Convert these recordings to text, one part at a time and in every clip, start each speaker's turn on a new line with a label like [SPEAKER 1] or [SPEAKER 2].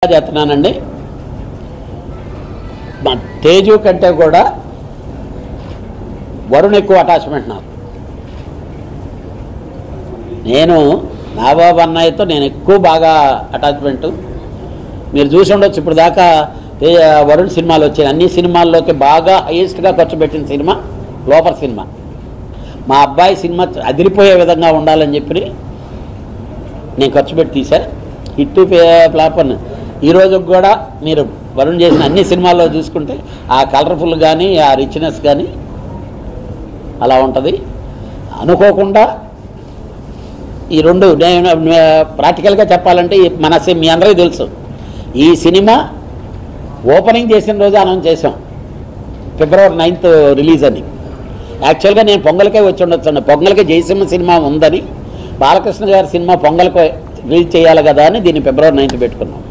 [SPEAKER 1] చేస్తున్నానండి. మా తేజు కంటే కూడా వరుణ్ ఎక్కువ అటాచ్మెంట్ నాకు. నేను నాబాబు అన్నయ్యతో నేను ఎక్కువ బాగా అటాచ్మెంటు. మీరు చూసి ఉండొచ్చు ఇప్పుడు దాకా వరుణ్ సినిమాలు వచ్చాయి. అన్ని సినిమాల్లోకి బాగా హైయెస్ట్గా ఖర్చు పెట్టిన సినిమా లోపర్ సినిమా. మా అబ్బాయి సినిమా అదిరిపోయే విధంగా ఉండాలని చెప్పి నేను ఖర్చు పెట్టి తీసా. హిట్ ఫ్లాప్ అని ఈరోజు కూడా మీరు వరుణ్ చేసిన అన్ని సినిమాల్లో చూసుకుంటే ఆ కలర్ఫుల్ కానీ ఆ రిచ్నెస్ కానీ అలా ఉంటుంది. అనుకోకుండా ఈ రెండు నేను ప్రాక్టికల్గా చెప్పాలంటే మీ అందరికీ తెలుసు, ఈ సినిమా ఓపెనింగ్ చేసిన రోజు అనౌన్స్ చేసాం February 9th రిలీజ్ అని. యాక్చువల్గా నేను పొంగల్కే వచ్చి ఉండొచ్చు. పొంగల్కే జయసింహ సినిమా ఉందని, బాలకృష్ణ గారి సినిమా పొంగల్కి రిలీజ్ చేయాలి కదా అని దీన్ని February 9th పెట్టుకున్నాం.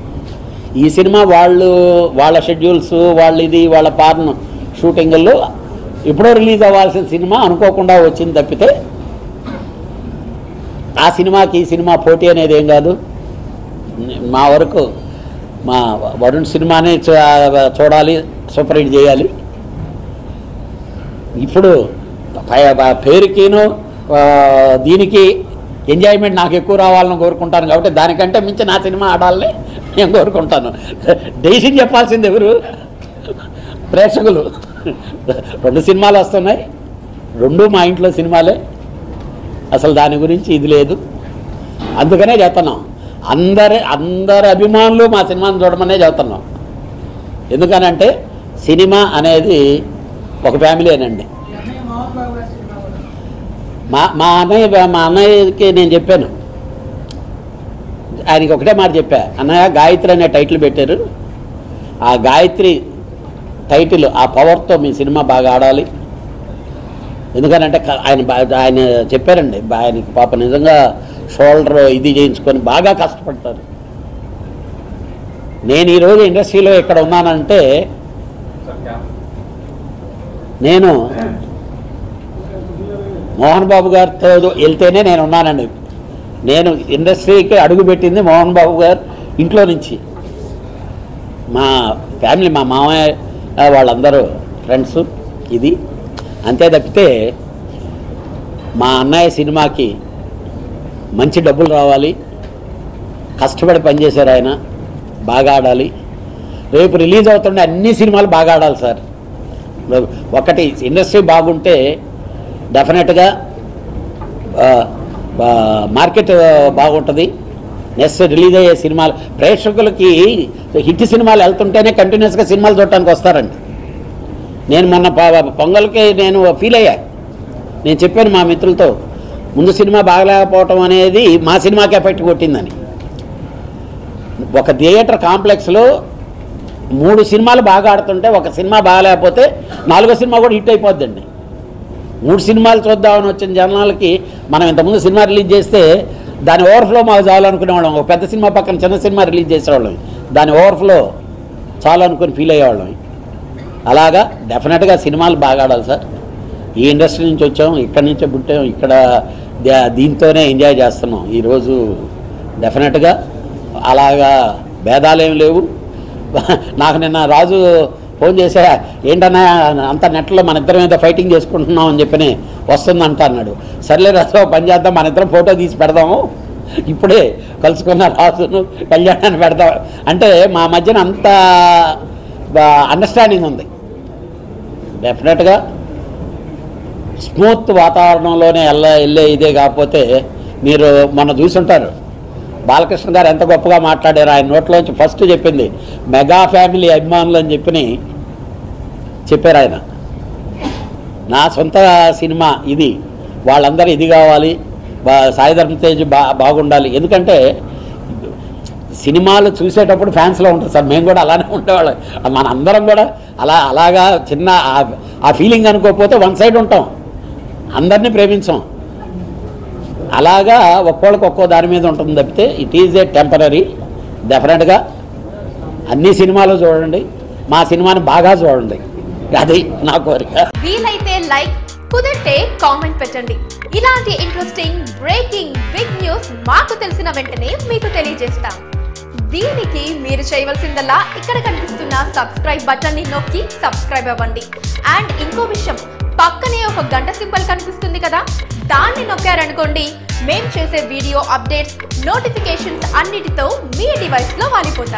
[SPEAKER 1] ఈ సినిమా వాళ్ళ షెడ్యూల్స్ వాళ్ళ పార్న్ షూటింగుల్లో ఎప్పుడో రిలీజ్ అవ్వాల్సిన సినిమా అనుకోకుండా వచ్చింది తప్పితే ఆ సినిమాకి ఈ సినిమా పోటీ అనేది ఏం కాదు. మా వరకు మా వరుణ్ సినిమాని చూడాలి, సూపర్ హిట్ చేయాలి. ఇప్పుడు పేరుకిను దీనికి ఎంజాయ్మెంట్ నాకు ఎక్కువ రావాలని కోరుకుంటాను కాబట్టి దానికంటే మించి నా సినిమా ఆడాలని నేను కోరుకుంటాను. డెసిషన్ చెప్పాల్సింది ఎవరు? ప్రేక్షకులు. 2 సినిమాలు వస్తున్నాయి, 2 మా ఇంట్లో సినిమాలే. అసలు దాని గురించి ఇది లేదు. అందుకనే చెప్తున్నాం, అందరి అభిమానులు మా సినిమాని చూడమనే చెప్తున్నాం. ఎందుకనంటే సినిమా అనేది ఒక ఫ్యామిలీనండి. మా అన్నయ్యకి నేను చెప్పాను, ఆయనకి ఒకటే మాట చెప్పా, అన్నయ్య గాయత్రి అనే టైటిల్ పెట్టారు, ఆ గాయత్రి టైటిల్ ఆ పవర్తో మీ సినిమా బాగా ఆడాలి. ఎందుకనంటే ఆయన చెప్పారండి, ఆయనకి పాప నిజంగా షోల్డర్ ఇది చేయించుకొని బాగా కష్టపడతారు. నేను ఈరోజు ఇండస్ట్రీలో ఇక్కడ ఉన్నానంటే నేను మోహన్ బాబు గారితో వెళ్తేనే నేను ఉన్నానండి. నేను ఇండస్ట్రీకి అడుగుపెట్టింది మోహన్ బాబు గారు ఇంట్లో నుంచి. మా ఫ్యామిలీ, మా మామయ్య వాళ్ళందరూ ఫ్రెండ్స్. ఇది అంతే తప్పితే మా అన్నయ్య సినిమాకి మంచి డబ్బులు రావాలి, కష్టపడి పనిచేశారు ఆయన, బాగా ఆడాలి. రేపు రిలీజ్ అవుతుండే అన్ని సినిమాలు బాగా ఆడాలి సార్. ఒకటి ఇండస్ట్రీ బాగుంటే డెఫినెట్గా మార్కెట్ బాగుంటుంది. నెక్స్ట్ రిలీజ్ అయ్యే సినిమాలు ప్రేక్షకులకి హిట్ సినిమాలు వెళ్తుంటేనే కంటిన్యూస్గా సినిమాలు చూడటానికి వస్తారండి. నేను మొన్న పొంగల్కి నేను ఫీల్ అయ్యా. నేను చెప్పాను మా మిత్రులతో, ముందు సినిమా బాగలేకపోవటం అనేది మా సినిమాకి ఎఫెక్ట్ కొట్టిందని. ఒక థియేటర్ కాంప్లెక్స్లో 3 సినిమాలు బాగా ఆడుతుంటే ఒక సినిమా బాగలేకపోతే 4వ సినిమా కూడా హిట్ అయిపోద్దండి. 3 సినిమాలు చూద్దామని వచ్చిన జనాలకి మనం ఇంతకుముందు సినిమా రిలీజ్ చేస్తే దాని ఓవర్ఫ్లో మాకు చాలనుకునేవాళ్ళం. ఒక పెద్ద సినిమా పక్కన చిన్న సినిమా రిలీజ్ చేసేవాళ్ళం, దాని ఓవర్ఫ్లో చాలు అనుకుని ఫీల్ అయ్యేవాళ్ళం. అలాగా డెఫినెట్గా సినిమాలు బాగా ఆడాలి సార్. ఈ ఇండస్ట్రీ నుంచి వచ్చాం, ఇక్కడి నుంచే పుట్టాం, ఇక్కడ దీంతోనే ఎంజాయ్ చేస్తున్నాం. ఈరోజు డెఫినెట్గా అలాగా భేదాలేం లేవు. నాకు నిన్న రాజు ఫోన్ చేసా, ఏంటన్నా అంత నెట్లో మన ఇద్దరం మీద ఫైటింగ్ చేసుకుంటున్నాం అని చెప్పి వస్తుందంట అన్నాడు. సర్లే రాజు, పని చేద్దాం, మన ఇద్దరం ఫోటో తీసి పెడదాము, ఇప్పుడే కలుసుకున్న రాజును కళ్యాణాన్ని పెడదాం అంటే మా మధ్యన అంత అండర్స్టాండింగ్ ఉంది. డెఫినెట్గా స్మూత్ వాతావరణంలోనే వెళ్ళే ఇదే. కాకపోతే మీరు మొన్న చూసుంటారు బాలకృష్ణ గారు ఎంత గొప్పగా మాట్లాడారు. ఆయన నోట్లోంచి ఫస్ట్ చెప్పింది మెగా ఫ్యామిలీ అభిమానులు అని చెప్పారు ఆయన. నా సొంత సినిమా ఇది, వాళ్ళందరూ ఇది కావాలి, సాయిధర్మ తేజ్ బాగుండాలి. ఎందుకంటే సినిమాలు చూసేటప్పుడు ఫ్యాన్స్లో ఉంటుంది సార్. మేము కూడా అలానే ఉండేవాళ్ళం. మన అందరం కూడా అలాగా చిన్న ఆ ఫీలింగ్ అనుకోకపోతే వన్ సైడ్ ఉంటాం, అందరినీ ప్రేమించాం. అలాగా ఒక్కోళ్ళకి ఒక్కో దాని మీద ఉంటుంది తప్పితే ఇట్ ఈజ్ ఏ టెంపరీ. డెఫినెట్గా అన్ని సినిమాలు చూడండి, మా సినిమాని బాగా చూడండి, అది నా కోరిక.
[SPEAKER 2] వీలైతే లైక్, కుదిరితే కామెంట్ పెట్టండి. ఇలాంటి ఇంట్రెస్టింగ్ బ్రేకింగ్ బిగ్ న్యూస్ మాకు తెలిసిన వెంటనే మీకు తెలియజేస్తాం. దీనికి మీరు చేయవలసిందల్లా ఇక్కడ కనిపిస్తున్న సబ్స్క్రైబ్ బటన్ ని నొక్కి సబ్స్క్రైబ్ అవ్వండి. అండ్ ఇంకో విషయం, పక్కనే ఒక గంట సింబల్ కనిపిస్తుంది కదా, దాన్ని నొక్కారనుకోండి మేము చేసే వీడియో అప్డేట్స్, నోటిఫికేషన్స్ అన్నిటితో మీ డివైస్ లో వాలిపోతాయి.